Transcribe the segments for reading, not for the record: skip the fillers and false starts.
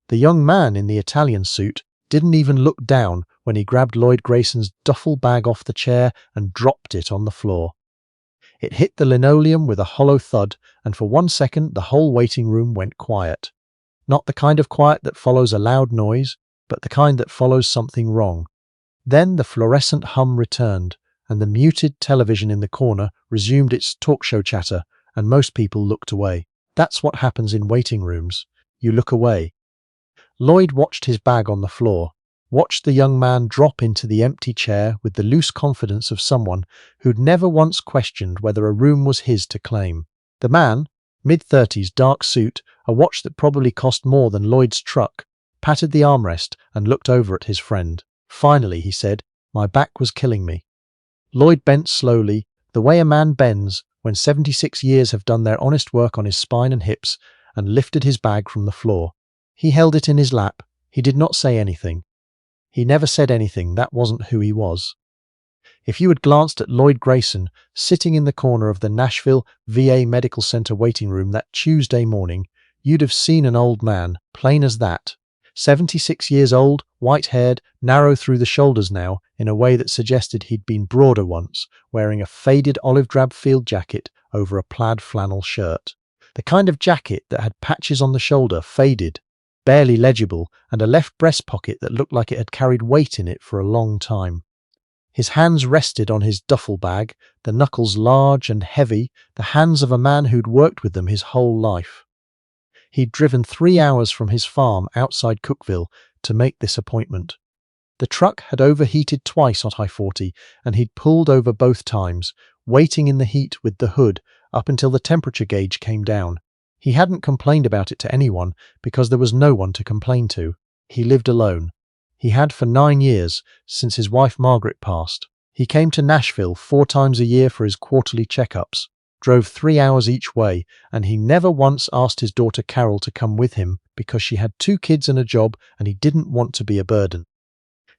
The young man in the Italian suit didn't even look down when he grabbed Lloyd Grayson's duffel bag off the chair and dropped it on the floor. It hit the linoleum with a hollow thud, and for 1 second the whole waiting room went quiet. Not the kind of quiet that follows a loud noise, but the kind that follows something wrong. Then the fluorescent hum returned, and the muted television in the corner resumed its talk show chatter, and most people looked away. That's what happens in waiting rooms. You look away. Lloyd watched his bag on the floor, watched the young man drop into the empty chair with the loose confidence of someone who'd never once questioned whether a room was his to claim. The man, mid-30s, dark suit, a watch that probably cost more than Lloyd's truck, patted the armrest and looked over at his friend. "Finally," he said, "my back was killing me." Lloyd bent slowly, the way a man bends when 76 years have done their honest work on his spine and hips, and lifted his bag from the floor. He held it in his lap. He did not say anything. He never said anything. That wasn't who he was. If you had glanced at Lloyd Grayson sitting in the corner of the Nashville VA Medical Center waiting room that Tuesday morning, you'd have seen an old man, plain as that. 76 years old, white-haired, narrow through the shoulders now, in a way that suggested he'd been broader once, wearing a faded olive-drab field jacket over a plaid flannel shirt. The kind of jacket that had patches on the shoulder, faded, barely legible, and a left breast pocket that looked like it had carried weight in it for a long time. His hands rested on his duffel bag, the knuckles large and heavy, the hands of a man who'd worked with them his whole life. He'd driven 3 hours from his farm outside Cookeville to make this appointment. The truck had overheated twice on I-40, and he'd pulled over both times, waiting in the heat with the hood up until the temperature gauge came down. He hadn't complained about it to anyone because there was no one to complain to. He lived alone. He had for 9 years, since his wife Margaret passed. He came to Nashville 4 times a year for his quarterly checkups, drove 3 hours each way, and he never once asked his daughter Carol to come with him because she had 2 kids and a job and he didn't want to be a burden.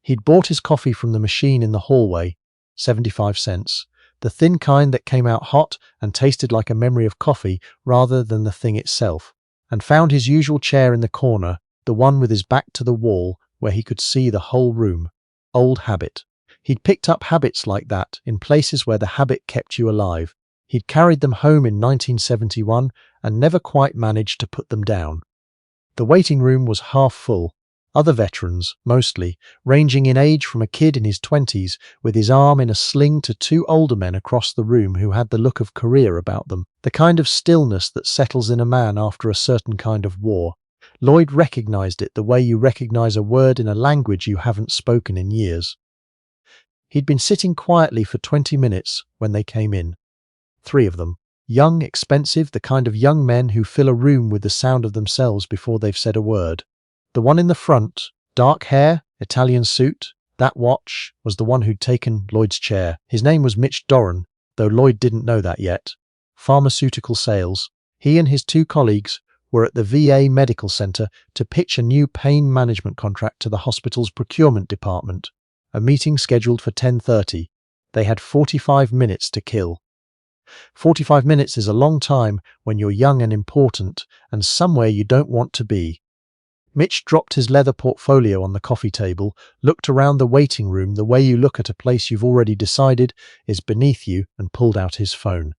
He'd bought his coffee from the machine in the hallway, 75 cents, the thin kind that came out hot and tasted like a memory of coffee rather than the thing itself, and found his usual chair in the corner, the one with his back to the wall where he could see the whole room. Old habit. He'd picked up habits like that in places where the habit kept you alive. He'd carried them home in 1971 and never quite managed to put them down. The waiting room was half full. Other veterans, mostly, ranging in age from a kid in his 20s with his arm in a sling to 2 older men across the room who had the look of career about them, the kind of stillness that settles in a man after a certain kind of war. Lloyd recognized it the way you recognize a word in a language you haven't spoken in years. He'd been sitting quietly for 20 minutes when they came in. 3 of them. Young, expensive, the kind of young men who fill a room with the sound of themselves before they've said a word. The one in the front, dark hair, Italian suit, that watch, was the one who'd taken Lloyd's chair. His name was Mitch Doran, though Lloyd didn't know that yet. Pharmaceutical sales. He and his 2 colleagues were at the VA Medical Center to pitch a new pain management contract to the hospital's procurement department. A meeting scheduled for 10:30. They had 45 minutes to kill. 45 minutes is a long time when you're young and important, and somewhere you don't want to be. Mitch dropped his leather portfolio on the coffee table, looked around the waiting room the way you look at a place you've already decided is beneath you, and pulled out his phone.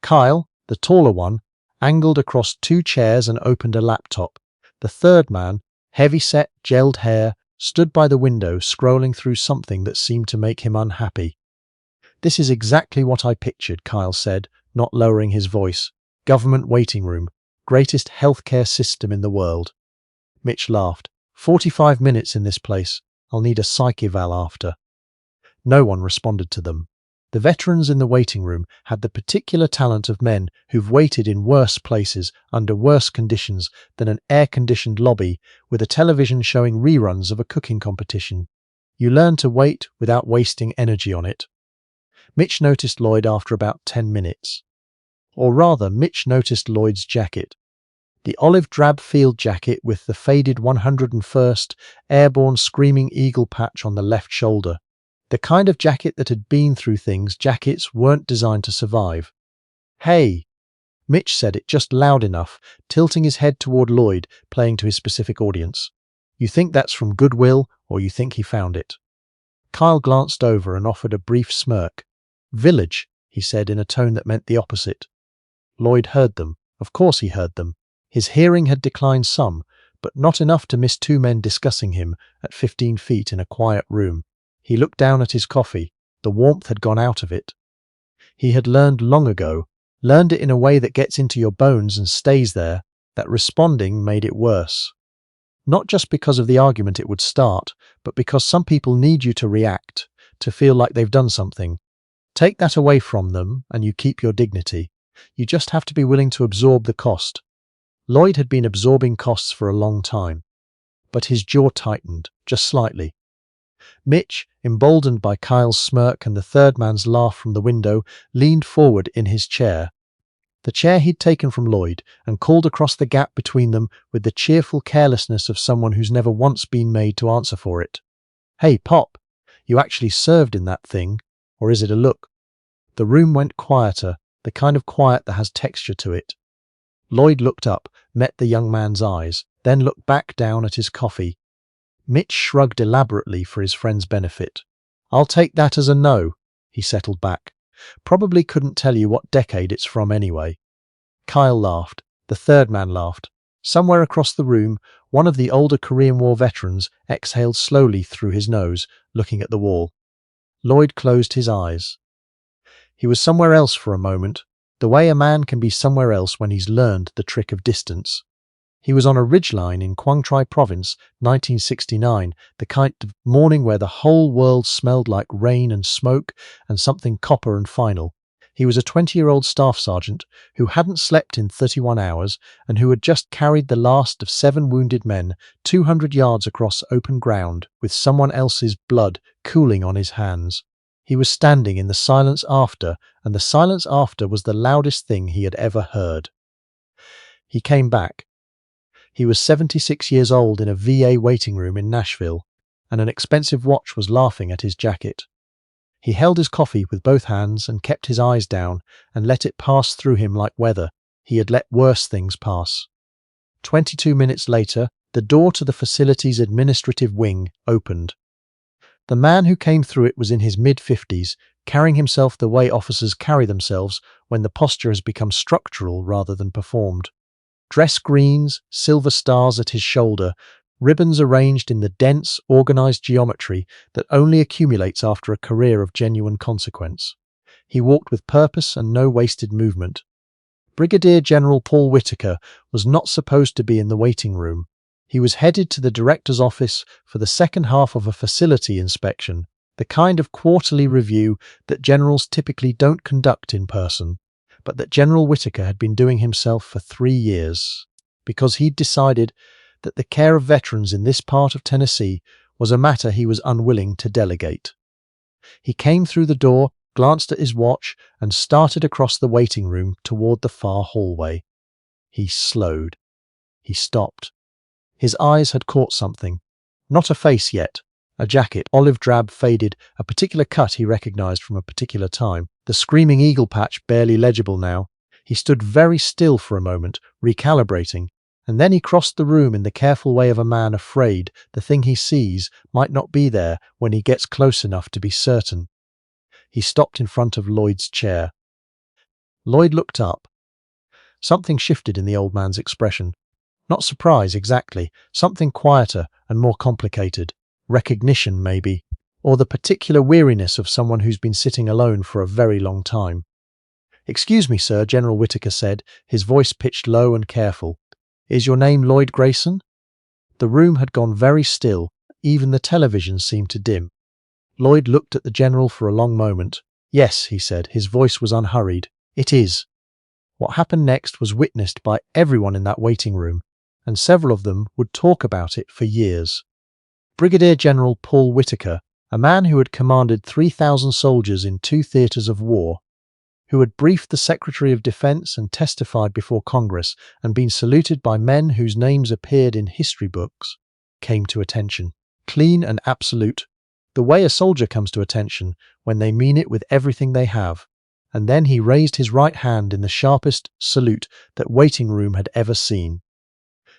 Kyle, the taller one, angled across 2 chairs and opened a laptop. The third man, heavy-set, gelled hair, stood by the window scrolling through something that seemed to make him unhappy. "This is exactly what I pictured," Kyle said, not lowering his voice. "Government waiting room. Greatest healthcare system in the world." Mitch laughed. 45 minutes in this place. I'll need a psych eval after." No one responded to them. The veterans in the waiting room had the particular talent of men who've waited in worse places, under worse conditions than an air-conditioned lobby with a television showing reruns of a cooking competition. You learn to wait without wasting energy on it. Mitch noticed Lloyd after about 10 minutes. Or rather, Mitch noticed Lloyd's jacket. The olive-drab field jacket with the faded 101st Airborne Screaming Eagle patch on the left shoulder. The kind of jacket that had been through things jackets weren't designed to survive. "Hey!" Mitch said it just loud enough, tilting his head toward Lloyd, playing to his specific audience. You think that's from goodwill, or you think he found it? Kyle glanced over and offered a brief smirk. Village, he said in a tone that meant the opposite. Lloyd heard them. Of course he heard them. His hearing had declined some, but not enough to miss two men discussing him at 15 feet in a quiet room. He looked down at his coffee. The warmth had gone out of it. He had learned long ago, learned it in a way that gets into your bones and stays there, that responding made it worse. Not just because of the argument it would start, but because some people need you to react, to feel like they've done something. Take that away from them and you keep your dignity. You just have to be willing to absorb the cost. Lloyd had been absorbing costs for a long time, but his jaw tightened, just slightly. Mitch, emboldened by Kyle's smirk and the third man's laugh from the window, leaned forward in his chair. The chair he'd taken from Lloyd, and called across the gap between them with the cheerful carelessness of someone who's never once been made to answer for it. Hey, Pop, you actually served in that thing, or is it a look? The room went quieter, the kind of quiet that has texture to it. Lloyd looked up, met the young man's eyes, then looked back down at his coffee. Mitch shrugged elaborately for his friend's benefit. I'll take that as a no, he settled back. Probably couldn't tell you what decade it's from anyway. Kyle laughed. The third man laughed. Somewhere across the room, one of the older Korean War veterans exhaled slowly through his nose, looking at the wall. Lloyd closed his eyes. He was somewhere else for a moment, the way a man can be somewhere else when he's learned the trick of distance. He was on a ridgeline in Quang Tri Province, 1969, the kind of morning where the whole world smelled like rain and smoke and something copper and final. He was a 20-year-old staff sergeant who hadn't slept in 31 hours and who had just carried the last of 7 wounded men 200 yards across open ground with someone else's blood cooling on his hands. He was standing in the silence after, and the silence after was the loudest thing he had ever heard. He came back. He was 76 years old in a VA waiting room in Nashville, and an expensive watch was laughing at his jacket. He held his coffee with both hands and kept his eyes down and let it pass through him like weather. He had let worse things pass. 22 minutes later, the door to the facility's administrative wing opened. The man who came through it was in his mid-50s, carrying himself the way officers carry themselves when the posture has become structural rather than performed. Dress greens, silver stars at his shoulder, ribbons arranged in the dense, organized geometry that only accumulates after a career of genuine consequence. He walked with purpose and no wasted movement. Brigadier General Paul Whitaker was not supposed to be in the waiting room. He was headed to the director's office for the second half of a facility inspection, the kind of quarterly review that generals typically don't conduct in person, but that General Whitaker had been doing himself for 3 years, because he'd decided that the care of veterans in this part of Tennessee was a matter he was unwilling to delegate. He came through the door, glanced at his watch, and started across the waiting room toward the far hallway. He slowed. He stopped. His eyes had caught something. Not a face yet. A jacket, olive drab, faded, a particular cut he recognized from a particular time. The screaming eagle patch barely legible now. He stood very still for a moment, recalibrating, and then he crossed the room in the careful way of a man afraid the thing he sees might not be there when he gets close enough to be certain. He stopped in front of Lloyd's chair. Lloyd looked up. Something shifted in the old man's expression. Not surprise exactly, something quieter and more complicated. Recognition, maybe, or the particular weariness of someone who's been sitting alone for a very long time. "Excuse me, sir," General Whitaker said, his voice pitched low and careful. "Is your name Lloyd Grayson?" The room had gone very still, even the television seemed to dim. Lloyd looked at the general for a long moment. "Yes," he said, his voice was unhurried. "It is." What happened next was witnessed by everyone in that waiting room, and several of them would talk about it for years. Brigadier General Paul Whitaker, a man who had commanded 3,000 soldiers in 2 theaters of war, who had briefed the Secretary of Defense and testified before Congress and been saluted by men whose names appeared in history books, came to attention. Clean and absolute. The way a soldier comes to attention when they mean it with everything they have. and then he raised his right hand in the sharpest salute that waiting room had ever seen.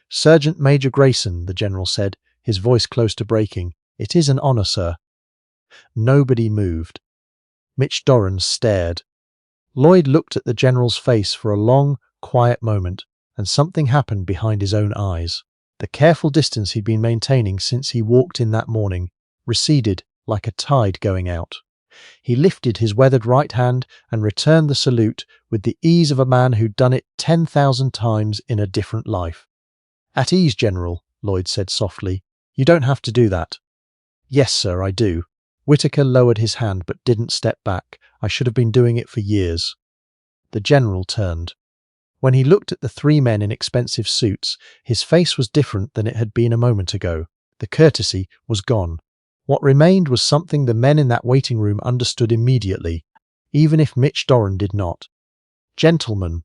"Sergeant Major Grayson," the general said, his voice close to breaking. "It is an honor, sir." Nobody moved. Mitch Doran stared. Lloyd looked at the general's face for a long, quiet moment, and something happened behind his own eyes. The careful distance he'd been maintaining since he walked in that morning receded like a tide going out. He lifted his weathered right hand and returned the salute with the ease of a man who'd done it 10,000 times in a different life. "At ease, General," Lloyd said softly. "You don't have to do that." "Yes, sir, I do." Whitaker lowered his hand but didn't step back. "I should have been doing it for years." The general turned. When he looked at the three men in expensive suits, his face was different than it had been a moment ago. The courtesy was gone. What remained was something the men in that waiting room understood immediately, even if Mitch Doran did not. "Gentlemen."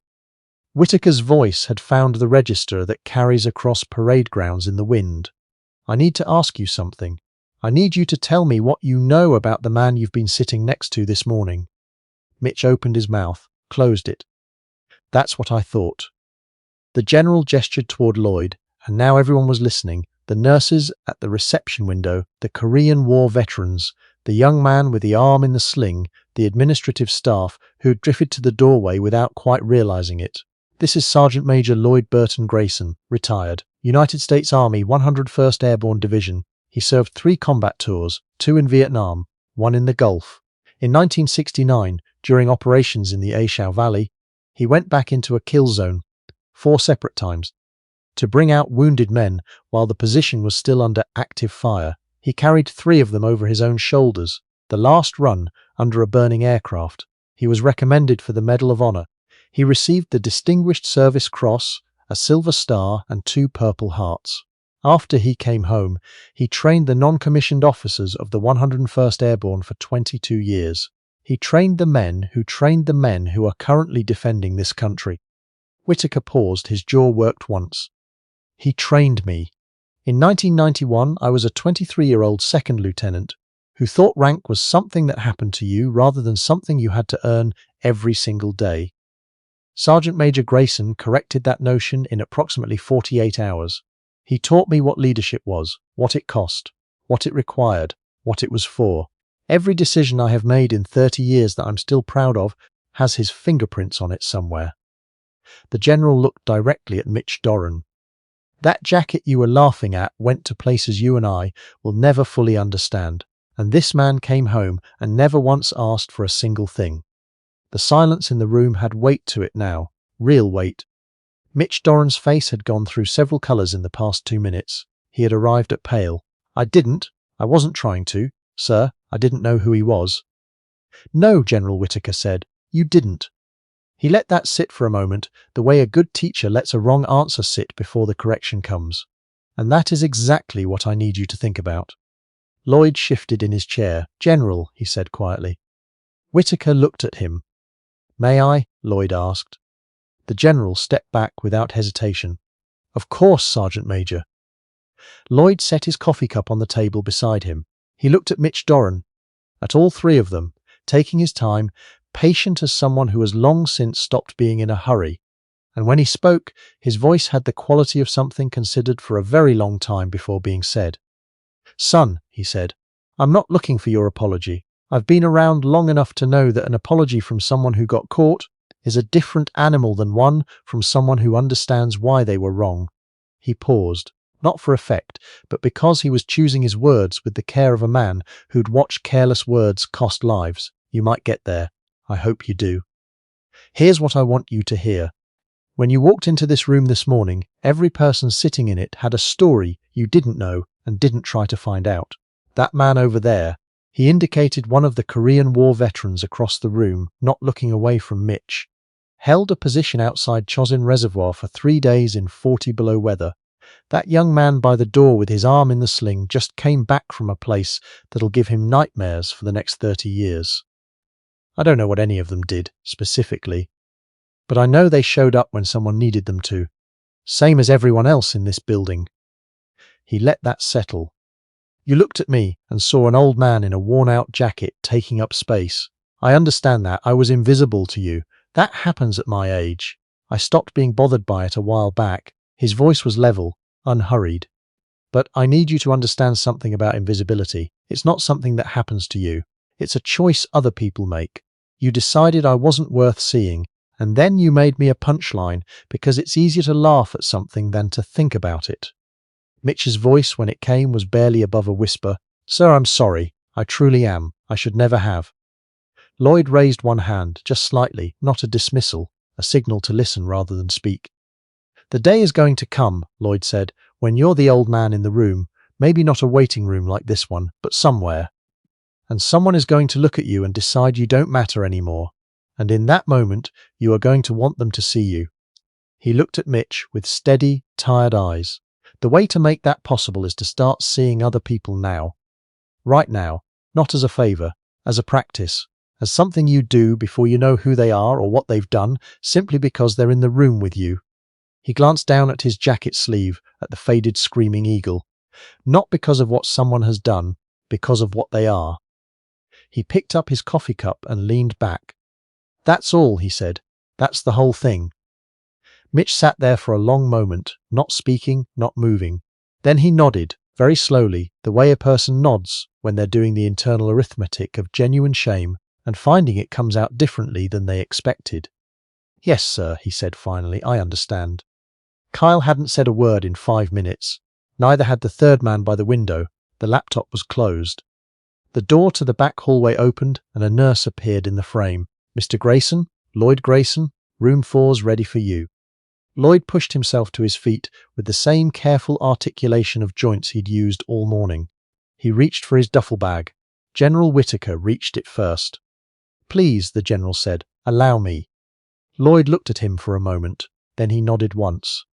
Whitaker's voice had found the register that carries across parade grounds in the wind. "I need to ask you something. I need you to tell me what you know about the man you've been sitting next to this morning." Mitch opened his mouth, closed it. "That's what I thought." The general gestured toward Lloyd, and now everyone was listening. The nurses at the reception window, the Korean War veterans, the young man with the arm in the sling, the administrative staff who had drifted to the doorway without quite realizing it. "This is Sergeant Major Lloyd Burton Grayson, retired, United States Army 101st Airborne Division. He served 3 combat tours, 2 in Vietnam, 1 in the Gulf. In 1969, during operations in the Aishau Valley, he went back into a kill zone 4 separate times to bring out wounded men while the position was still under active fire. He carried 3 of them over his own shoulders, the last run under a burning aircraft. He was recommended for the Medal of Honor. He received the Distinguished Service Cross, a Silver Star, and 2 Purple Hearts. After he came home, he trained the non-commissioned officers of the 101st Airborne for 22 years. He trained the men who are currently defending this country." Whitaker paused, his jaw worked once. "He trained me. In 1991, I was a 23-year-old second lieutenant who thought rank was something that happened to you rather than something you had to earn every single day. Sergeant Major Grayson corrected that notion in approximately 48 hours. He taught me what leadership was, what it cost, what it required, what it was for. Every decision I have made in 30 years that I'm still proud of has his fingerprints on it somewhere." The general looked directly at Mitch Doran. "That jacket you were laughing at went to places you and I will never fully understand, and this man came home and never once asked for a single thing." The silence in the room had weight to it now, real weight. Mitch Doran's face had gone through several colors in the past 2 minutes. He had arrived at pale. I wasn't trying to, sir. I didn't know who he was." "No," General Whitaker said, "you didn't." He let that sit for a moment, the way a good teacher lets a wrong answer sit before the correction comes. "And that is exactly what I need you to think about." Lloyd shifted in his chair. "General," he said quietly. Whitaker looked at him. "May I?" Lloyd asked. The general stepped back without hesitation. "Of course, Sergeant Major." Lloyd set his coffee cup on the table beside him. He looked at Mitch Doran, at all 3 of them, taking his time, patient as someone who has long since stopped being in a hurry. And when he spoke, his voice had the quality of something considered for a very long time before being said. "Son," he said, "I'm not looking for your apology. I've been around long enough to know that an apology from someone who got caught is a different animal than one from someone who understands why they were wrong." He paused, not for effect, but because he was choosing his words with the care of a man who'd watched careless words cost lives. "You might get there. I hope you do. Here's what I want you to hear. When you walked into this room this morning, every person sitting in it had a story you didn't know and didn't try to find out. That man over there," he indicated one of the Korean War veterans across the room, not looking away from Mitch, "held a position outside Chosin Reservoir for 3 days in 40 below weather. That young man by the door with his arm in the sling just came back from a place that'll give him nightmares for the next 30 years. I don't know what any of them did, specifically, but I know they showed up when someone needed them to. Same as everyone else in this building." He let that settle. "You looked at me and saw an old man in a worn-out jacket taking up space. I understand that. I was invisible to you. That happens at my age. I stopped being bothered by it a while back." His voice was level, unhurried. "But I need you to understand something about invisibility. It's not something that happens to you. It's a choice other people make. You decided I wasn't worth seeing, and then you made me a punchline because it's easier to laugh at something than to think about it." Mitch's voice, when it came, was barely above a whisper. "Sir, I'm sorry. I truly am. I should never have." Lloyd raised one hand, just slightly, not a dismissal, a signal to listen rather than speak. "The day is going to come," Lloyd said, "when you're the old man in the room, maybe not a waiting room like this one, but somewhere. And someone is going to look at you and decide you don't matter anymore. And in that moment, you are going to want them to see you." He looked at Mitch with steady, tired eyes. "The way to make that possible is to start seeing other people now. Right now. Not as a favor, as a practice. As something you do before you know who they are or what they've done, simply because they're in the room with you." He glanced down at his jacket sleeve, at the faded screaming eagle. "Not because of what someone has done, because of what they are." He picked up his coffee cup and leaned back. "That's all," he said. "That's the whole thing." Mitch sat there for a long moment, not speaking, not moving. Then he nodded, very slowly, the way a person nods when they're doing the internal arithmetic of genuine shame and finding it comes out differently than they expected. "Yes, sir," he said finally, "I understand." Kyle hadn't said a word in 5 minutes. Neither had the third man by the window. The laptop was closed. The door to the back hallway opened and a nurse appeared in the frame. "Mr. Grayson, Lloyd Grayson, room 4's ready for you." Lloyd pushed himself to his feet with the same careful articulation of joints he'd used all morning. He reached for his duffel bag. General Whitaker reached it first. "Please," the general said, "allow me." Lloyd looked at him for a moment. Then he nodded once.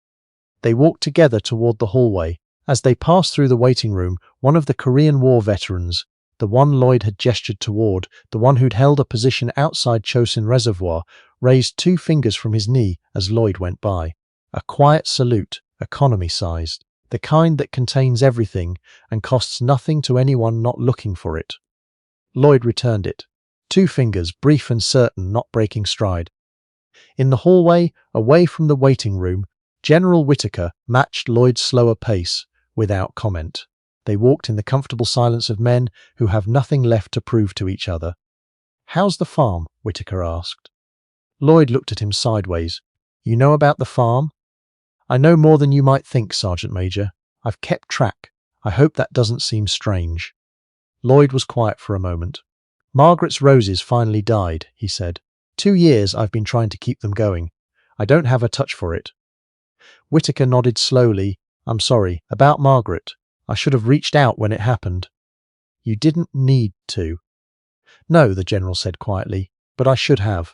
They walked together toward the hallway. As they passed through the waiting room, one of the Korean War veterans, the one Lloyd had gestured toward, the one who'd held a position outside Chosin Reservoir, raised 2 fingers from his knee as Lloyd went by. A quiet salute, economy-sized, the kind that contains everything and costs nothing to anyone not looking for it. Lloyd returned it. 2 fingers, brief and certain, not breaking stride. In the hallway, away from the waiting room, General Whitaker matched Lloyd's slower pace, without comment. They walked in the comfortable silence of men who have nothing left to prove to each other. "How's the farm?" Whitaker asked. Lloyd looked at him sideways. "You know about the farm?" "I know more than you might think, Sergeant Major. I've kept track. I hope that doesn't seem strange." Lloyd was quiet for a moment. "Margaret's roses finally died," he said. 2 years I've been trying to keep them going. I don't have a touch for it." Whitaker nodded slowly. "I'm sorry. About Margaret. I should have reached out when it happened." "You didn't need to." "No," the general said quietly, "but I should have."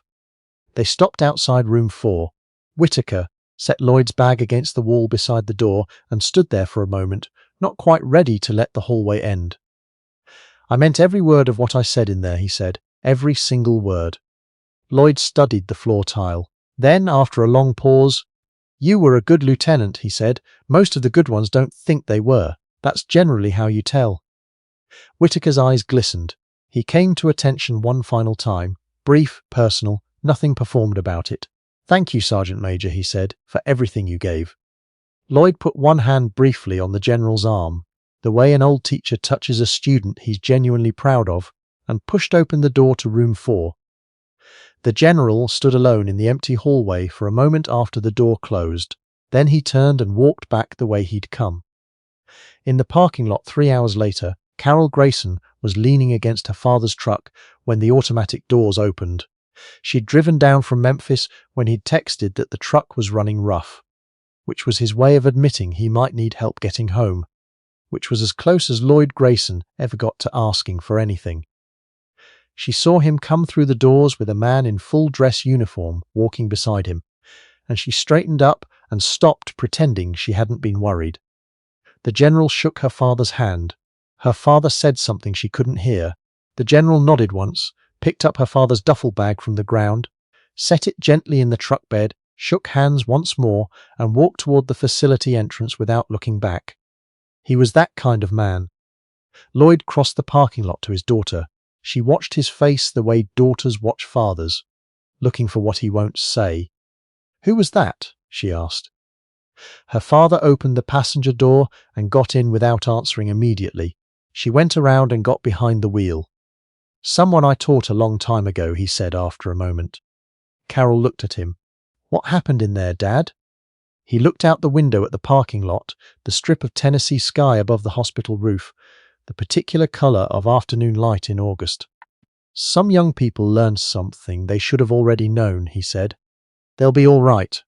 They stopped outside room 4. Whitaker set Lloyd's bag against the wall beside the door and stood there for a moment, not quite ready to let the hallway end. "I meant every word of what I said in there," he said. "Every single word." Lloyd studied the floor tile. Then, after a long pause, "You were a good lieutenant," he said. "Most of the good ones don't think they were. That's generally how you tell." Whitaker's eyes glistened. He came to attention one final time. Brief, personal, nothing performed about it. "Thank you, Sergeant Major," he said, "for everything you gave." Lloyd put one hand briefly on the general's arm, the way an old teacher touches a student he's genuinely proud of, and pushed open the door to room 4. The general stood alone in the empty hallway for a moment after the door closed. Then he turned and walked back the way he'd come. In the parking lot 3 hours later, Carol Grayson was leaning against her father's truck when the automatic doors opened. She'd driven down from Memphis when he'd texted that the truck was running rough, which was his way of admitting he might need help getting home, which was as close as Lloyd Grayson ever got to asking for anything. She saw him come through the doors with a man in full dress uniform walking beside him, and she straightened up and stopped, pretending she hadn't been worried. The general shook her father's hand. Her father said something she couldn't hear. The general nodded once, picked up her father's duffel bag from the ground, set it gently in the truck bed, shook hands once more, and walked toward the facility entrance without looking back. He was that kind of man. Lloyd crossed the parking lot to his daughter. She watched his face the way daughters watch fathers, looking for what he won't say. "Who was that?" she asked. Her father opened the passenger door and got in without answering immediately. She went around and got behind the wheel. "Someone I taught a long time ago," he said after a moment. Carol looked at him. "What happened in there, Dad?" He looked out the window at the parking lot, the strip of Tennessee sky above the hospital roof, the particular color of afternoon light in August. "Some young people learned something they should have already known," he said. "They'll be all right."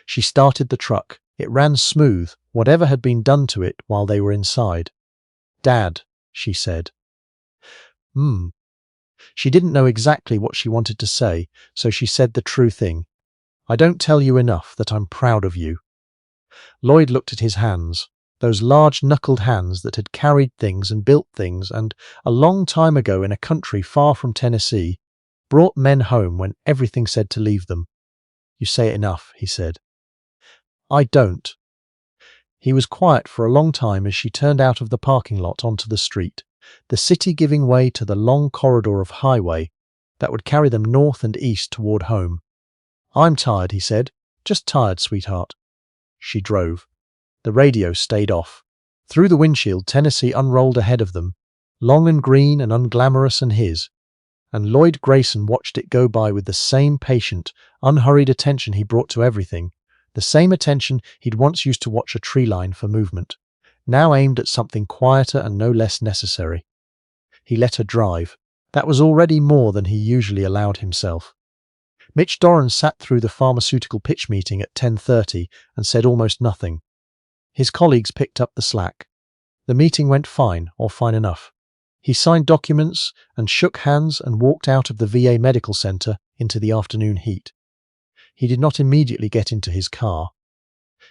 She started the truck. It ran smooth, whatever had been done to it while they were inside. "Dad," she said. She didn't know exactly what she wanted to say, so she said the true thing. "I don't tell you enough that I'm proud of you." Lloyd looked at his hands, those large knuckled hands that had carried things and built things and, a long time ago in a country far from Tennessee, brought men home when everything said to leave them. "You say it enough," he said. "I don't." He was quiet for a long time as she turned out of the parking lot onto the street, the city giving way to the long corridor of highway that would carry them north and east toward home. "I'm tired," he said. "Just tired, sweetheart." She drove. The radio stayed off. Through the windshield, Tennessee unrolled ahead of them, long and green and unglamorous and his, and Lloyd Grayson watched it go by with the same patient, unhurried attention he brought to everything, the same attention he'd once used to watch a tree line for movement, now aimed at something quieter and no less necessary. He let her drive. That was already more than he usually allowed himself. Mitch Doran sat through the pharmaceutical pitch meeting at 10:30 and said almost nothing. His colleagues picked up the slack. The meeting went fine, or fine enough. He signed documents and shook hands and walked out of the VA medical center into the afternoon heat. He did not immediately get into his car.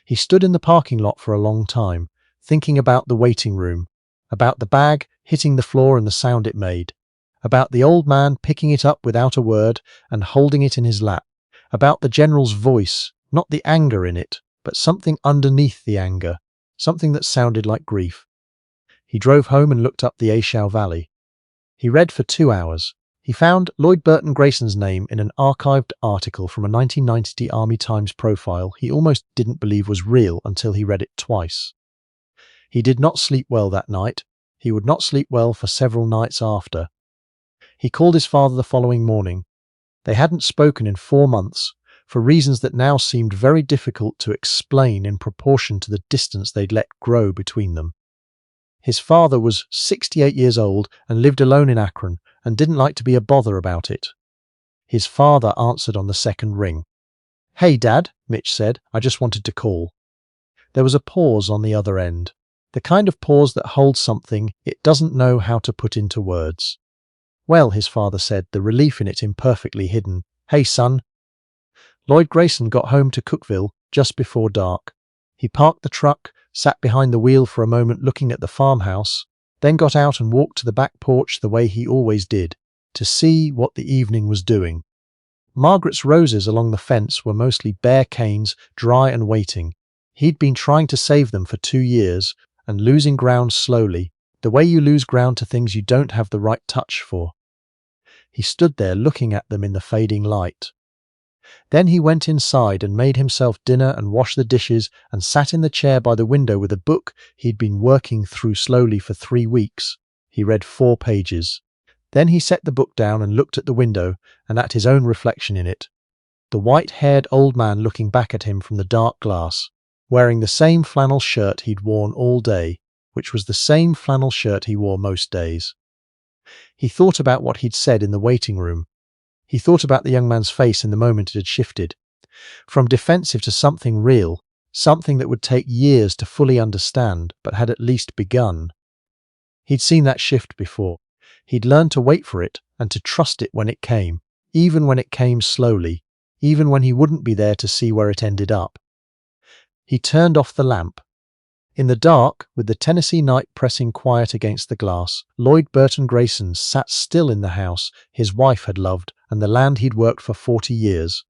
He stood in the parking lot for a long time, thinking about the waiting room, about the bag hitting the floor and the sound it made, about the old man picking it up without a word and holding it in his lap, about the general's voice, not the anger in it, but something underneath the anger, something that sounded like grief. He drove home and looked up the Ashau Valley. He read for 2 hours. He found Lloyd Burton Grayson's name in an archived article from a 1990 Army Times profile he almost didn't believe was real until he read it twice. He did not sleep well that night. He would not sleep well for several nights after. He called his father the following morning. They hadn't spoken in 4 months, for reasons that now seemed very difficult to explain in proportion to the distance they'd let grow between them. His father was 68 years old and lived alone in Akron and didn't like to be a bother about it. His father answered on the second ring. "Hey, Dad," Mitch said. "I just wanted to call." There was a pause on the other end, the kind of pause that holds something it doesn't know how to put into words. "Well," his father said, the relief in it imperfectly hidden. "Hey, son." Lloyd Grayson got home to Cookeville just before dark. He parked the truck, sat behind the wheel for a moment looking at the farmhouse, then got out and walked to the back porch the way he always did, to see what the evening was doing. Margaret's roses along the fence were mostly bare canes, dry and waiting. He'd been trying to save them for 2 years, and losing ground slowly, the way you lose ground to things you don't have the right touch for. He stood there looking at them in the fading light. Then he went inside and made himself dinner and washed the dishes and sat in the chair by the window with a book he'd been working through slowly for 3 weeks. He read 4 pages. Then he set the book down and looked at the window and at his own reflection in it. The white-haired old man looking back at him from the dark glass, wearing the same flannel shirt he'd worn all day, which was the same flannel shirt he wore most days. He thought about what he'd said in the waiting room. He thought about the young man's face in the moment it had shifted, from defensive to something real, something that would take years to fully understand, but had at least begun. He'd seen that shift before. He'd learned to wait for it and to trust it when it came, even when it came slowly, even when he wouldn't be there to see where it ended up. He turned off the lamp. In the dark, with the Tennessee night pressing quiet against the glass, Lloyd Burton Grayson sat still in the house his wife had loved and the land he'd worked for 40 years,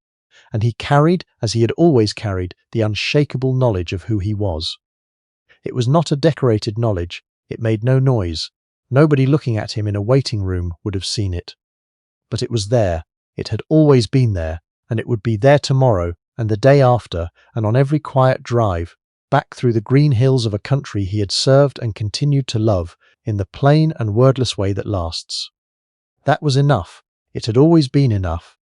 and he carried, as he had always carried, the unshakable knowledge of who he was. It was not a decorated knowledge. It made no noise, Nobody looking at him in a waiting room would have seen it. But it was there. It had always been there, and it would be there tomorrow, and the day after, and on every quiet drive, back through the green hills of a country he had served and continued to love, in the plain and wordless way that lasts. That was enough. It had always been enough.